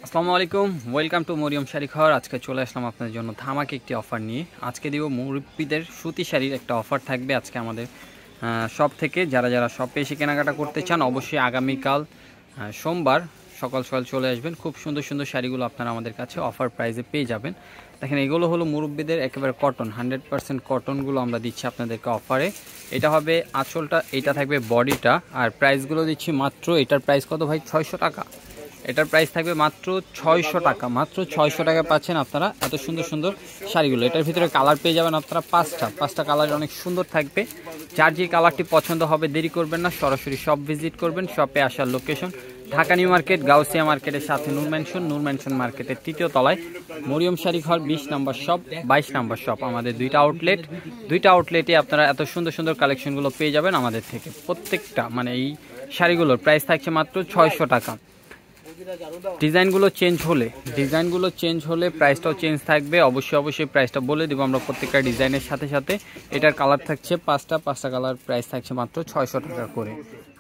আসসালামু আলাইকুম, welcome to Mariam sari ঘর। আজকে চলে আসলাম আপনাদের জন্য ধামাকে একটি অফার নিয়ে। আজকে দিব মুরব্বিদের সুতি শাড়ির একটা অফার থাকবে আজকে আমাদের শপ থেকে। যারা যারা শপে এসে কেনাকাটা করতে চান অবশ্যই আগামীকাল সোমবার সকাল সকাল চলে আসবেন। খুব সুন্দর সুন্দর শাড়িগুলো আপনারা আমাদের কাছে অফার প্রাইসে পেয়ে যাবেন। দেখেন এগুলো হলো মুরব্বিদের একেবারে কটন, 100% কটনগুলো আমরা দিচ্ছি আপনাদেরকে অফারে। এটা হবে আঁচলটা, এটা থাকবে বডিটা, আর প্রাইসগুলো দিচ্ছি মাত্র, এটার প্রাইস কত ভাই? 600 টাকা। এটার প্রাইস থাকবে মাত্র 600 টাকা। মাত্র 600 টাকা পাচ্ছেন আপনারা এত সুন্দর সুন্দর শাড়িগুলো। এটার ভিতরে কালার পেয়ে যাবেন আপনারা পাঁচটা কালার, অনেক সুন্দর থাকবে। যার যে কালারটি পছন্দ হবে দেরি করবেন না, সরাসরি শপ ভিজিট করবেন। শপে আসার location Dhaka new market, Gausia মার্কেটের সাথে নূর ম্যানশন মার্কেটের 3য় তলায় মরিয়ম শাড়ি ঘর, 20 নম্বর শপ, 22 নম্বর শপ। আমাদের দুইটা আউটলেটে আপনারা এত সুন্দর সুন্দর কালেকশনগুলো পেয়ে যাবেন আমাদের থেকে। প্রত্যেকটা মানে এই শাড়িগুলোর প্রাইস থাকছে মাত্র 600 টাকা। ডিজাইনগুলো চেঞ্জ হলে প্রাইসটাও চেঞ্জ থাকবে। অবশ্যই প্রাইসটা বলে দেবো আমরা প্রত্যেকটা ডিজাইনের সাথে সাথে। এটার কালার থাকছে পাঁচটা কালার, প্রাইস থাকছে মাত্র 600 টাকা করে।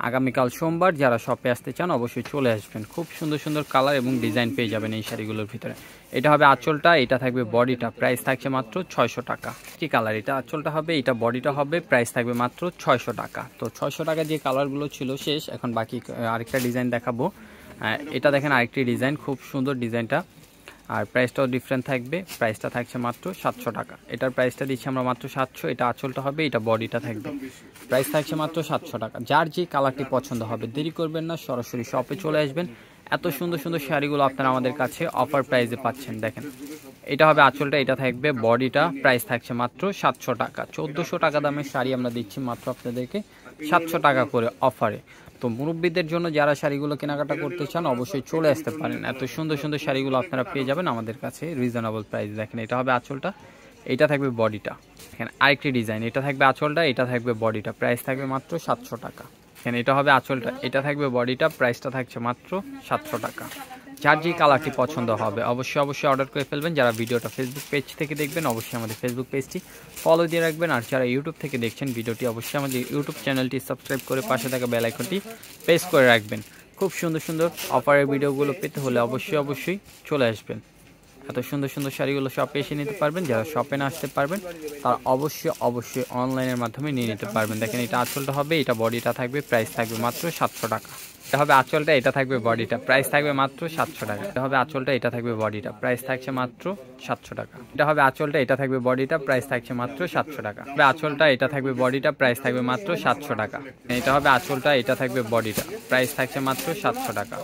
আগামীকাল সোমবার যারা শপে আসতে চান অবশ্যই চলে আসবেন। খুব সুন্দর সুন্দর কালার এবং ডিজাইন পেয়ে যাবেন এই শাড়িগুলোর ভিতরে। এটা হবে আঁচলটা, এটা থাকবে বডিটা, প্রাইস থাকছে মাত্র 600 টাকা। কি কালার? এটা আঁচলটা হবে, এটা বডিটা হবে, প্রাইস থাকবে মাত্র 600 টাকা। তো 600 টাকা যে কালারগুলো ছিল শেষ, এখন বাকি আরেকটা ডিজাইন দেখাবো। এটা দেখেন আরেকটি ডিজাইন, খুব সুন্দর ডিজাইনটা, আর প্রাইসটাও ডিফারেন্ট থাকবে। প্রাইসটা থাকছে মাত্র 700 টাকা। এটার প্রাইসটা দিচ্ছি আমরা মাত্র 700। এটা আঁচলটা হবে, এটা বডিটা থাকবে, প্রাইস থাকছে মাত্র 700 টাকা। যার যে কালারটি পছন্দ হবে দেরি করবেন না, সরাসরি শপে চলে আসবেন। এত সুন্দর সুন্দর শাড়িগুলো আপনারা আমাদের কাছে অফার প্রাইসে পাচ্ছেন। দেখেন এটা হবে আঁচলটা, এটা থাকবে বডিটা, প্রাইস থাকছে মাত্র 700 টাকা। 1400 টাকা দামের শাড়ি আমরা দিচ্ছি মাত্র আপনাদেরকে 700 টাকা করে অফারে। তো মুরব্বীদের জন্য যারা শাড়িগুলো কেনাকাটা করতে চান অবশ্যই চলে আসতে পারেন। এত সুন্দর সুন্দর শাড়িগুলো আপনারা পেয়ে যাবেন আমাদের কাছে রিজনেবল প্রাইস। দেখেন এটা হবে আঁচলটা, এটা থাকবে বডিটা। দেখেন আরেকটি ডিজাইন, এটা থাকবে আঁচলটা, এটা থাকবে বডিটা, প্রাইস থাকবে মাত্র 700 টাকা। দেখেন এটা হবে আঁচলটা, এটা থাকবে বডিটা, প্রাইসটা থাকছে মাত্র 700 টাকা। যার যে কালারটি পছন্দ হবে অবশ্যই অর্ডার করে ফেলবেন। যারা ভিডিওটা ফেসবুক পেজ থেকে দেখবেন অবশ্যই আমাদের ফেসবুক পেজটি ফলো দিয়ে রাখবেন। আর যারা ইউটিউব থেকে দেখছেন ভিডিওটি অবশ্যই আমাদের ইউটিউব চ্যানেলটি সাবস্ক্রাইব করে পাশে থাকা বেল আইকনটি প্রেস করে রাখবেন। খুব সুন্দর সুন্দর অফারের ভিডিওগুলো পেতে হলে অবশ্যই চলে আসবেন। এত সুন্দর সুন্দর শাড়িগুলো শপে এসে নিতে পারবেন। যারা শপে না আসতে পারবেন তারা অবশ্যই অনলাইনের মাধ্যমে নিয়ে নিতে পারবেন। দেখেন এটা আঁচলটা হবে, এটা বডিটা থাকবে, প্রাইস থাকবে মাত্র 700 টাকা। এটা হবে আঁচলটা, এটা থাকবে বডিটা, প্রাইস থাকবে মাত্র 700 টাকা। এটা হবে আঁচলটা, এটা থাকবে বডিটা, প্রাইস থাকছে মাত্র 700 টাকা। এটা হবে আঁচলটা, এটা থাকবে বডিটা, প্রাইস থাকছে মাত্র 700 টাকা। আঁচলটা, এটা থাকবে বডিটা, প্রাইস থাকবে মাত্র 700 টাকা। এটা হবে আঁচলটা, এটা থাকবে বডিটা, প্রাইস থাকছে মাত্র 700 টাকা।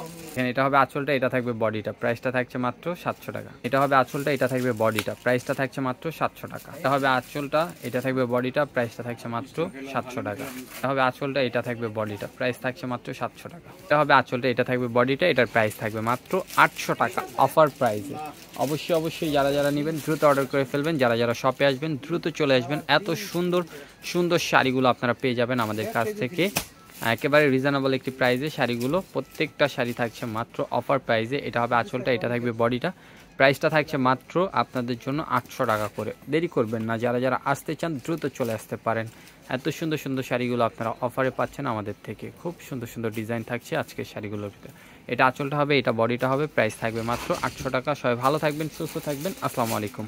এটা হবে আঁচলটা, এটা থাকবে বডিটা, প্রাইসটা থাকছে মাত্র 700 টাকা। এটা হবে আঁচলটা, এটা থাকবে বডিটা, প্রাইসটা থাকছে মাত্র 700 টাকা। এটা হবে আঁচলটা, এটা থাকবে বডিটা, প্রাইসটা থাকছে মাত্র 700 টাকা। এটা হবে আঁচলটা, এটা থাকবে বডিটা, প্রাইস থাকছে মাত্র 700 টাকা। এটা হবে আঁচলটা, এটা থাকবে বডিটা, এটার প্রাইস থাকবে মাত্র 800 টাকা অফার প্রাইসে। অবশ্যই যারা নেবেন দ্রুত অর্ডার করে ফেলবেন। যারা শপে আসবেন দ্রুত চলে আসবেন। এত সুন্দর সুন্দর শাড়িগুলো আপনারা পেয়ে যাবেন আমাদের কাছ থেকে একেবারে রিজনেবল একটি প্রাইসে। শাড়িগুলো প্রত্যেকটা শাড়ি থাকছে মাত্র অফার প্রাইসে। এটা হবে আঁচলটা, এটা থাকবে বডিটা, প্রাইসটা থাকছে মাত্র আপনাদের জন্য 800 টাকা করে। দেরি করবেন না, যারা আসতে চান দ্রুত চলে আসতে পারেন। এত সুন্দর সুন্দর শাড়িগুলো আপনারা অফারে পাচ্ছেন আমাদের থেকে। খুব সুন্দর সুন্দর ডিজাইন থাকছে আজকের শাড়িগুলোর ভিতরে। এটা আঁচলটা হবে, এটা বডিটা হবে, প্রাইস থাকবে মাত্র 800 টাকা। সবাই ভালো থাকবেন, সুস্থ থাকবেন। আসসালামু আলাইকুম।